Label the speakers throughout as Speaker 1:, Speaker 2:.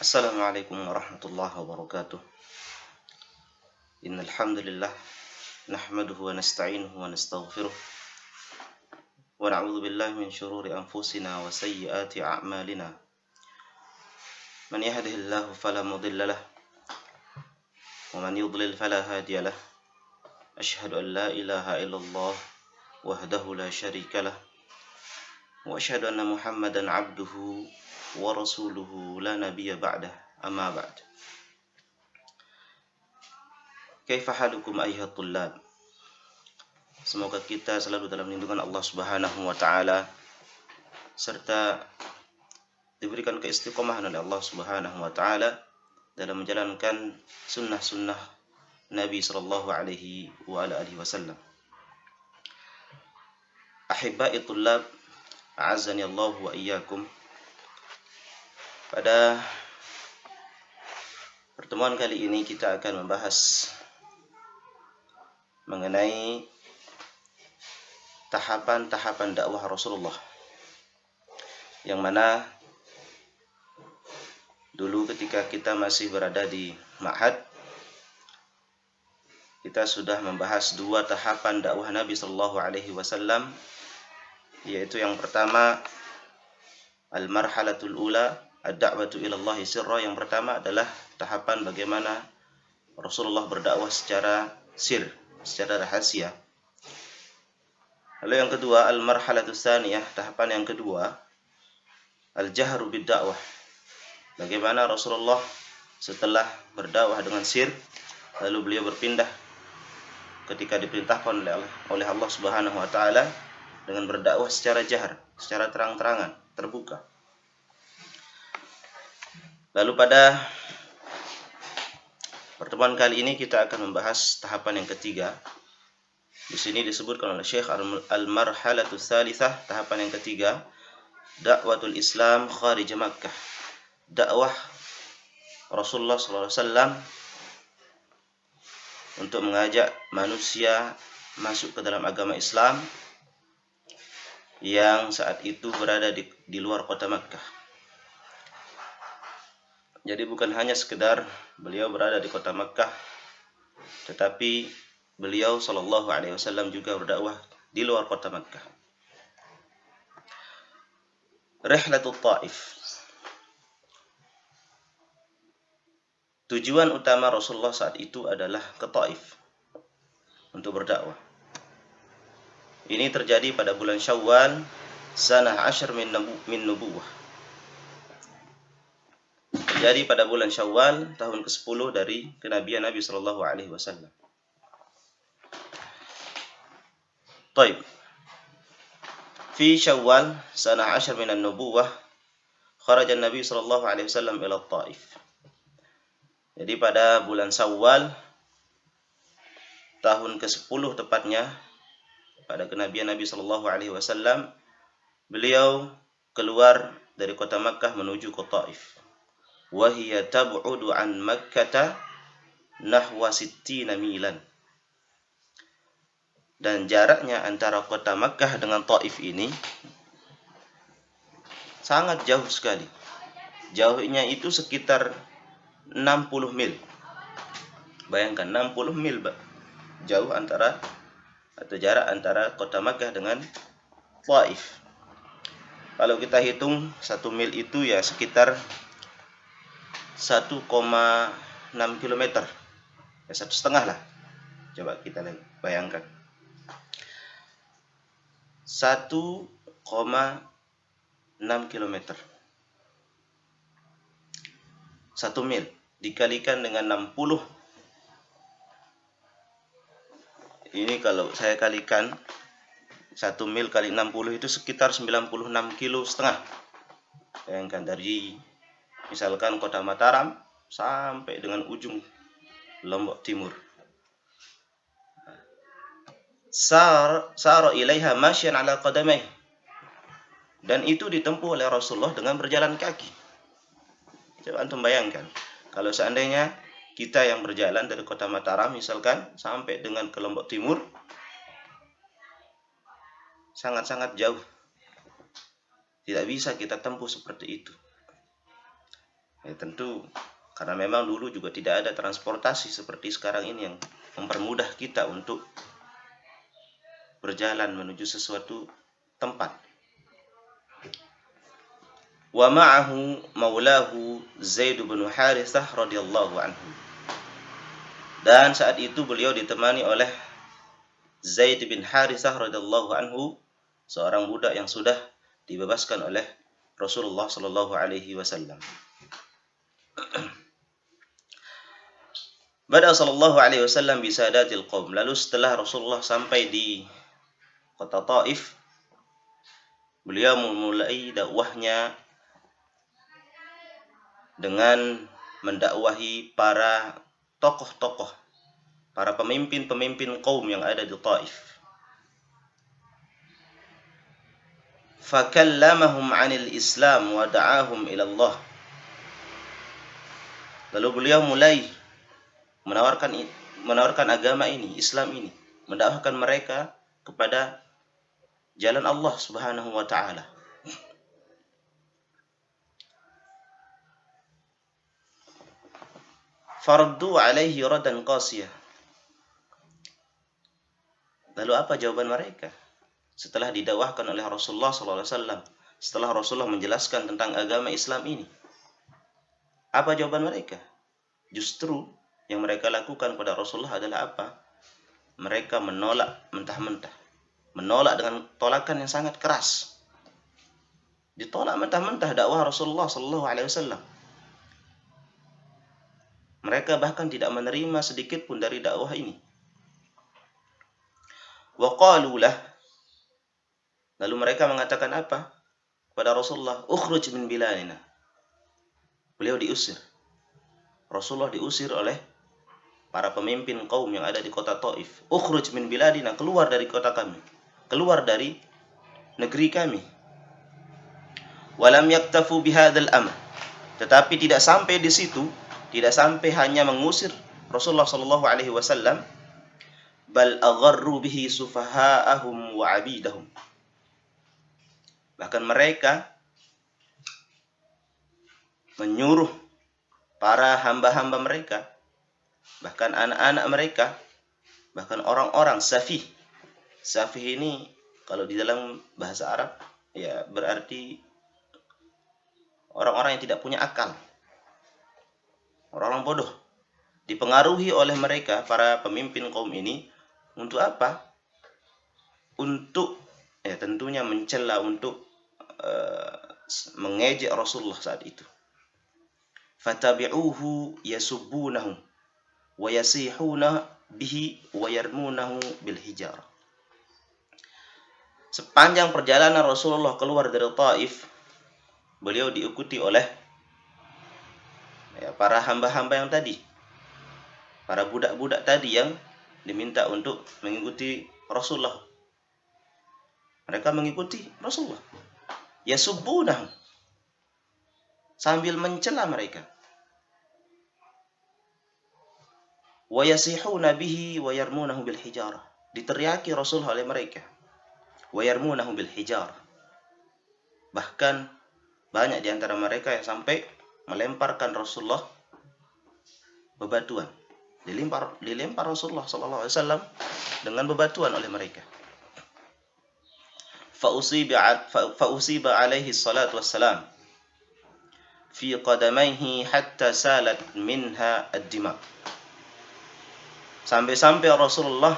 Speaker 1: Assalamualaikum warahmatullahi wabarakatuh. Innal hamdalillah nahmaduhu wa nasta'inuhu wa nastaghfiruh wa na'udzu billahi min shururi anfusina wa sayyiati a'malina. Man yahdihillahu fala mudilla lahu wa man yudlil fala hadiya lahu. Asyhadu an la ilaha illallah wahdahu la syarika lah wa asyhadu anna Muhammadan 'abduhu wa rasuluhu la nabiyya ba'dah. Amma ba'd. Kaifa halukum ayyuhat tullab? Semoga kita selalu dalam lindungan Allah Subhanahu wa taala serta diberikan keistiqomahan oleh Allah Subhanahu wa taala dalam menjalankan sunnah-sunnah Nabi sallallahu alaihi wa ala alihi wasallam. Ahibba'i tullab, a'azzani Allah wa iyyakum. Pada pertemuan kali ini kita akan membahas mengenai tahapan-tahapan dakwah Rasulullah, yang mana dulu ketika kita masih berada di ma'had, kita sudah membahas dua tahapan dakwah Nabi sallallahu alaihi wasallam, yaitu yang pertama al-marhalatul ula ad-da'watu ila Allah sirra. Yang pertama adalah tahapan bagaimana Rasulullah berdakwah secara sir, secara rahasia. Lalu yang kedua al-marhalatus tsaniyah, tahapan yang kedua al-jahru bid-da'wah. Bagaimana Rasulullah setelah berdakwah dengan sir, lalu beliau berpindah ketika diperintahkan oleh Allah Subhanahu wa taala dengan berdakwah secara jahar, secara terang-terangan, terbuka. Lalu pada pertemuan kali ini kita akan membahas tahapan yang ketiga. Di sini disebutkan oleh Syekh al-marhalatus tsalitsah, tahapan yang ketiga, dakwatul Islam kharij Makkah. Dakwah Rasulullah sallallahu alaihi wasallam untuk mengajak manusia masuk ke dalam agama Islam yang saat itu berada di luar kota Makkah. Jadi bukan hanya sekedar beliau berada di kota Makkah, tetapi beliau sallallahu alaihi wasallam juga berdakwah di luar kota Makkah. Rihlatut Taif. Tujuan utama Rasulullah saat itu adalah ke Taif untuk berdakwah. Ini terjadi pada bulan Syawal sanah 10 min nubuwah. Terjadi pada bulan Syawal tahun ke-10 dari kenabian Nabi sallallahu alaihi wasallam. Baik. Fi Syawal sanah 10 min nubuwah kharaja Nabi sallallahu alaihi wasallam ila Taif. Jadi pada bulan Syawal tahun ke-10 tepatnya, pada kenabian Nabi sallallahu alaihi wasallam, beliau keluar dari kota Makkah menuju ke Taif. Wa hiya tab'udu an Makkah nahwa 60 milan. Dan jaraknya antara kota Makkah dengan Taif ini sangat jauh sekali. Jauhnya itu sekitar 60 mil. Bayangkan 60 mil jauh antara atau jarak antara kota Makkah dengan Taif. Kalau kita hitung 1 mil itu ya sekitar 1,6 km. Ya 1,5 lah. Coba kita bayangkan. 1,6 km. 1 mil dikalikan dengan 60. Ini kalau saya kalikan 1 mil kali 60 itu sekitar 96,5 kilo. Bayangkan dari misalkan kota Mataram sampai dengan ujung Lombok Timur. Sara ilaiha masyan ala qadamai. Dan itu ditempuh oleh Rasulullah dengan berjalan kaki. Coba antum bayangkan, kalau seandainya kita yang berjalan dari kota Mataram misalkan sampai dengan ke Lombok Timur, sangat-sangat jauh. Tidak bisa kita tempuh seperti itu. Ya, tentu karena memang dulu juga tidak ada transportasi seperti sekarang ini yang mempermudah kita untuk berjalan menuju sesuatu tempat. Wa ma'ahu maulahu Zaid bin Harithah radhiyallahu anhu. Dan saat itu beliau ditemani oleh Zaid bin Harithah radhiyallahu anhu, seorang budak yang sudah dibebaskan oleh Rasulullah sallallahu alaihi wasallam. Bada sallallahu alaihi wasallam bisadatil qaum. Lalu setelah Rasulullah sampai di kota Taif, beliau memulai dakwahnya dengan mendakwahi para tokoh-tokoh, para pemimpin-pemimpin kaum yang ada di Taif. Fakallamahum 'anil Islam wa da'ahum ila Allah. Lalu beliau mulai menawarkan agama ini, Islam ini, mendakwahkan mereka kepada jalan Allah Subhanahu wa taala. Fardu alaihi radan qasiyah. Lalu apa jawaban mereka setelah didakwahkan oleh Rasulullah sallallahu alaihi wasallam, setelah Rasulullah menjelaskan tentang agama Islam ini? Apa jawaban mereka? Justru yang mereka lakukan pada Rasulullah adalah apa? Mereka menolak mentah-mentah. Menolak dengan tolakan yang sangat keras. Ditolak mentah-mentah dakwah Rasulullah sallallahu alaihi wasallam. Mereka bahkan tidak menerima sedikit pun dari dakwah ini. Wa qalu lah. Lalu mereka mengatakan apa kepada Rasulullah? Ukhruj min biladina. Beliau diusir. Rasulullah diusir oleh para pemimpin kaum yang ada di kota Taif. Ukhruj min biladina, keluar dari kota kami, keluar dari negeri kami. Walam yaktafu bihadzal amr. Tetapi tidak sampai di situ, tidak sampai hanya mengusir Rasulullah sallallahu alaihi wasallam, bal agharru bihi sufaha'ahum wa 'abidahum. Bahkan mereka menyuruh para hamba-hamba mereka, bahkan anak-anak mereka, bahkan orang-orang safih. Safih ini kalau di dalam bahasa Arab ya berarti orang-orang yang tidak punya akal, orang-orang bodoh. Dipengaruhi oleh mereka, para pemimpin kaum ini, untuk apa? Untuk tentunya mencela, untuk mengejek Rasulullah saat itu. Fatabi'uhu yasubbunahu wa yasihuna bihi wa yarmunahu bil hijarah. Sepanjang perjalanan Rasulullah keluar dari Taif, beliau diikuti oleh para hamba-hamba yang tadi, para budak-budak tadi yang diminta untuk mengikuti Rasulullah. Mereka mengikuti Rasulullah. Yasubbunahu, sambil mencela mereka. Wa yasihuna bihi wa yarmunahu bil hijarah. Diteriaki Rasulullah oleh mereka. Wa yarmunahu bil hijarah. Bahkan banyak di antara mereka yang sampai melemparkan Rasulullah bebatuan. Dilempar Rasulullah sallallahu alaihi wasallam dengan bebatuan oleh mereka. Fa usiba alaihi salatu wassalam fi qadamaihi hatta salat minha ad-dima. Sampai-sampai Rasulullah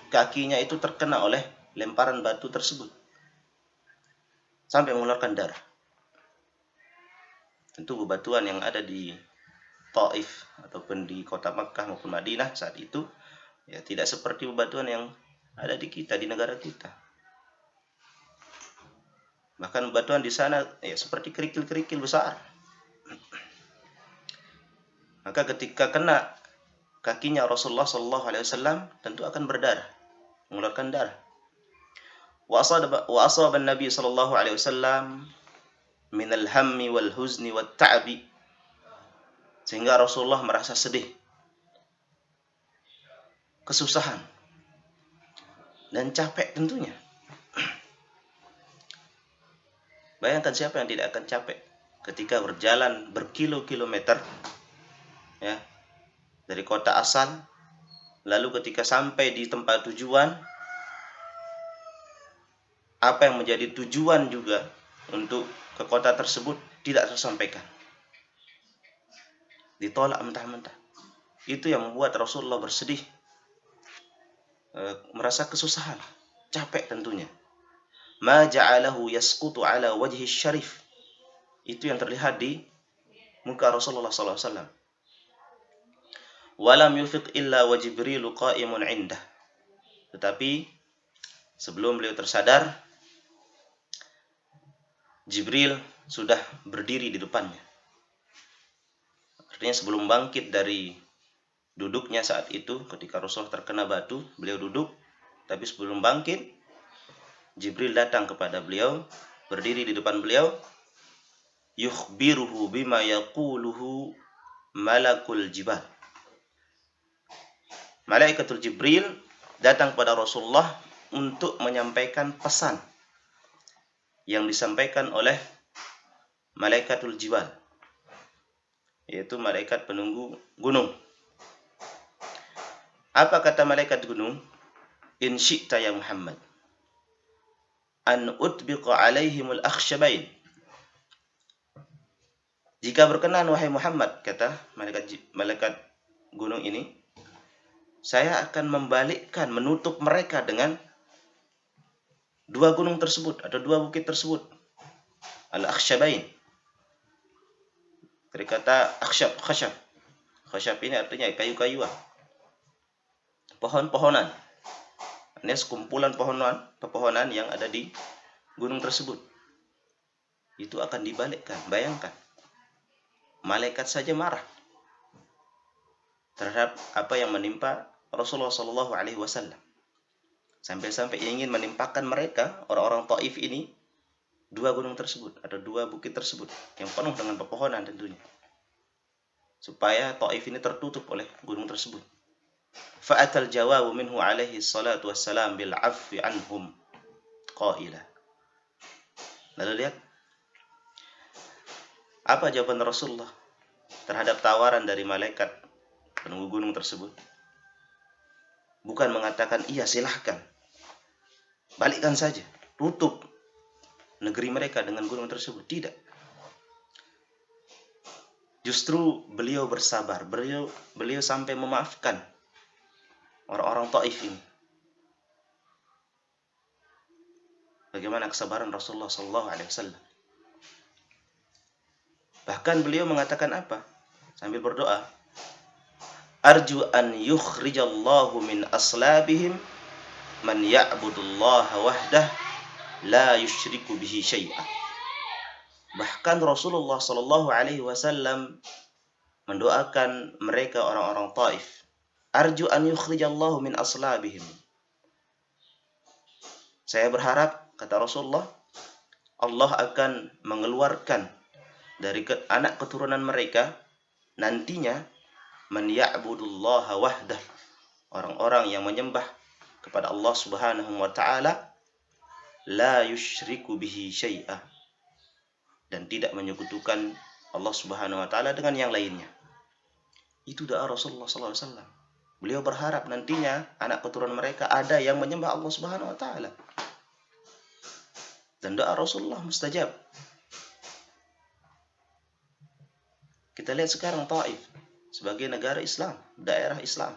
Speaker 1: kakinya itu terkena oleh lemparan batu tersebut, sampai mengeluarkan darah. Tentu bebatuan yang ada di Taif ataupun di kota Makkah maupun Madinah saat itu ya tidak seperti bebatuan yang ada di kita, di negara kita. Bahkan bebatuan di sana ya seperti kerikil-kerikil besar. Maka ketika kena kakinya Rasulullah sallallahu alaihi wasallam tentu akan berdarah, mengeluarkan darah. Wa asaba an-nabi sallallahu alaihi wasallam min al-hammi wal huzni wat ta'bi, sehingga Rasulullah merasa sedih, kesusahan dan capek tentunya. Bayangkan siapa yang tidak akan capek ketika berjalan berkilo-kilometer ya dari kota asal, lalu ketika sampai di tempat tujuan, apa yang menjadi tujuan juga untuk ke kota tersebut tidak tersampaikan, ditolak mentah-mentah. Itu yang membuat Rasulullah bersedih, merasa kesusahan, capek tentunya. Ma ja'alahu yasqutu ala wajhi syarif, itu yang terlihat di muka Rasulullah SAW. Walam yufiq illa wa Jibrilu qa'imun indah. Tetapi sebelum beliau tersadar, Jibril sudah berdiri di depannya. Artinya sebelum bangkit dari duduknya saat itu, ketika Rasulullah terkena batu, beliau duduk. Tapi sebelum bangkit, Jibril datang kepada beliau, berdiri di depan beliau. Yukhbiruhu bima yaquluhu malakul jibal. Malaikatul Jibril datang kepada Rasulullah untuk menyampaikan pesan yang disampaikan oleh Malaikatul Jibal, yaitu malaikat penunggu gunung. Apa kata malaikat gunung? In syi'ta ya Muhammad an utbiqa alaihimul akhsyabain. Jika berkenan wahai Muhammad, kata malaikat gunung ini, saya akan membalikkan, menutup mereka dengan dua gunung tersebut atau dua bukit tersebut. Al-akhsyabain. Dari kata akhsyab, khasyab. Khasyab ini artinya kayu-kayuan, pohon-pohonan. Ini sekumpulan pepohonan yang ada di gunung tersebut. Itu akan dibalikkan. Bayangkan, malaikat saja marah terhadap apa yang menimpa Rasulullah SAW. Sampai-sampai ingin menimpakan mereka, orang-orang Taif ini, dua gunung tersebut atau dua bukit tersebut yang penuh dengan pepohonan tentunya, supaya Taif ini tertutup oleh gunung tersebut. Fa'atal jawabu minhu alaihi salatu wassalam bil afwi anhum qaila. Lalu lihat apa jawaban Rasulullah terhadap tawaran dari malaikat penunggu gunung tersebut. Bukan mengatakan iya silahkan, balikkan saja, tutup negeri mereka dengan gunung tersebut. Tidak. Justru beliau bersabar, beliau sampai memaafkan orang-orang Taif ini. Bagaimana kesabaran Rasulullah SAW. Bahkan beliau mengatakan apa? Sambil berdoa, arju an yukhrijallahu min aslabihim man ya'budullaha wahdah la yusyriku bihi syai'ah. Bahkan Rasulullah SAW mendoakan mereka orang-orang Taif. Arju an yukhrijallahu min aslabihim. Saya berharap, kata Rasulullah, Allah akan mengeluarkan dari anak keturunan mereka nantinya man ya'budullaha wahdah, orang-orang yang menyembah kepada Allah Subhanahu wa taala, la yusyriku bihi syai'ah, dan tidak menyekutukan Allah Subhanahu wa taala dengan yang lainnya. Itu doa Rasulullah SAW. Beliau berharap nantinya anak keturunan mereka ada yang menyembah Allah Subhanahu wa taala. Dan doa Rasulullah mustajab. Kita lihat sekarang Taif sebagai negara Islam, daerah Islam.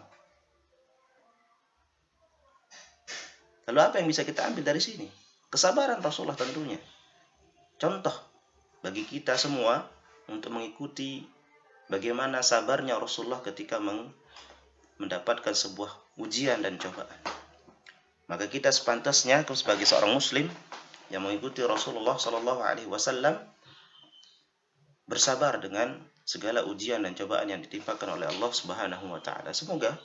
Speaker 1: Lalu apa yang bisa kita ambil dari sini? Kesabaran Rasulullah tentunya. Contoh bagi kita semua untuk mengikuti bagaimana sabarnya Rasulullah ketika mendapatkan sebuah ujian dan cobaan. Maka kita sepantasnya sebagai seorang muslim yang mengikuti Rasulullah SAW bersabar dengan segala ujian dan cobaan yang ditimpakan oleh Allah Subhanahu wa taala. Semoga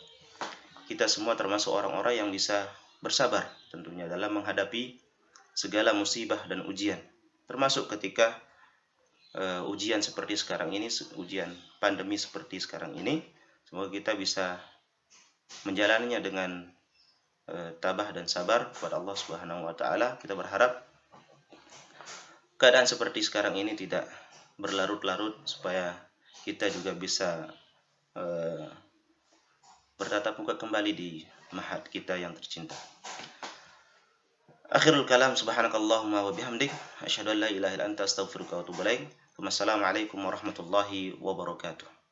Speaker 1: kita semua termasuk orang-orang yang bisa bersabar tentunya dalam menghadapi segala musibah dan ujian, termasuk ketika ujian seperti sekarang ini, ujian pandemi seperti sekarang ini. Semoga kita bisa menjalaninya dengan tabah dan sabar kepada Allah Subhanahu wa taala. Kita berharap keadaan seperti sekarang ini tidak berlarut-larut supaya kita juga bisa bertatap muka kembali di ma'had kita yang tercinta. Akhirul kalam, subhanakallahumma wa bihamdik, asyhadu an la ilaha illa anta, astaghfiruka wa atubu ilaik. Wassalamualaikum warahmatullahi wabarakatuh.